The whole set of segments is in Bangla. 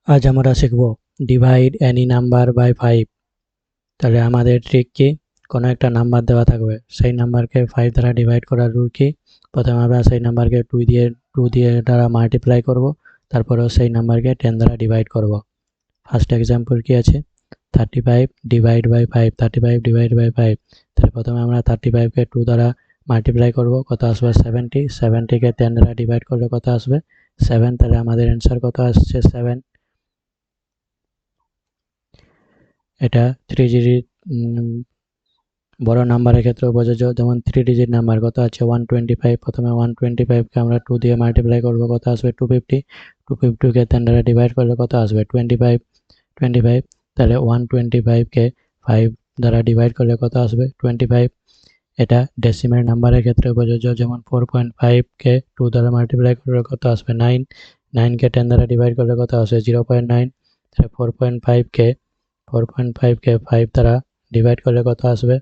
আজ আমরা শিখব ডিভাইড এনি নাম্বার বাই 5। তাহলে আমাদের ট্রিক কি, কোনো একটা নাম্বার দেওয়া থাকবে, সেই নাম্বারকে 5 দ্বারা ডিভাইড করার রুল কি, প্রথমে আমরা সেই নাম্বারকে 2 দিয়ে দ্বারা মাল্টিপ্লাই করব, তারপরেও সেই নাম্বারকে 10 দ্বারা ডিভাইড করব। ফার্স্ট এক্সাম্পল কি আছে, 35 ডিভাইড বাই 5, 35 ডিভাইড বাই 5। তাহলে প্রথমে আমরা 35কে 2 দ্বারা মাল্টিপ্লাই করব, কত আসবে 70, 70কে 10 দ্বারা ডিভাইড করলে কত আসবে 7। তাহলে আমাদের অ্যান্সার কত আসছে 7। এটা 3 ডিজিট বড় নাম্বারের ক্ষেত্রেও প্রযোজ্য, যেমন 3 ডিজিট নাম্বার কত আছে 125। প্রথমে 125কে আমরা 2 দিয়ে মাল্টিপ্লাই করব, কত আসবে 250, 250কে 10 দ্বারা ডিভাইড করলে কত আসবে 25, 25। তাহলে 125কে 5 দ্বারা ডিভাইড করলে কত আসবে 25। এটা ডেসিমেল নাম্বারের ক্ষেত্রে প্রযোজ্য, যেমন 4.5কে 2 দ্বারা মাল্টিপ্লাই করলে কত আসবে 9, 9কে 10 দ্বারা ডিভাইড করলে কত আসবে 0.9। তাহলে 4.5কে 5 দ্বারা ডিভাইড করলে কত আসবে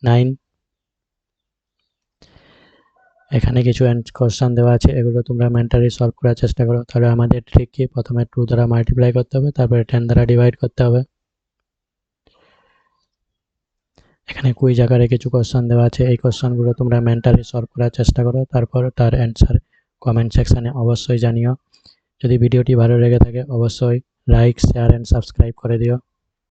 9। এখানে কিছু কোশ্চেন দেওয়া আছে, এগুলো তোমরা মেন্টালি সলভ করার চেষ্টা করো। তাহলে আমাদের ট্রিক কি, প্রথমে 2 দ্বারা মাল্টিপ্লাই করতে হবে, তারপরে 10 দ্বারা ডিভাইড করতে হবে। এখানে কুইজ আকারে কিছু কোশ্চেন দেওয়া আছে, এই কোশ্চেনগুলো তোমরা মেন্টালি সলভ করার চেষ্টা করো, তারপর তার অ্যান্সার কমেন্ট সেকশনে অবশ্যই জানিও। যদি ভিডিওটি ভালো লেগে থাকে অবশ্যই লাইক, শেয়ার এন্ড সাবস্ক্রাইব করে দিও।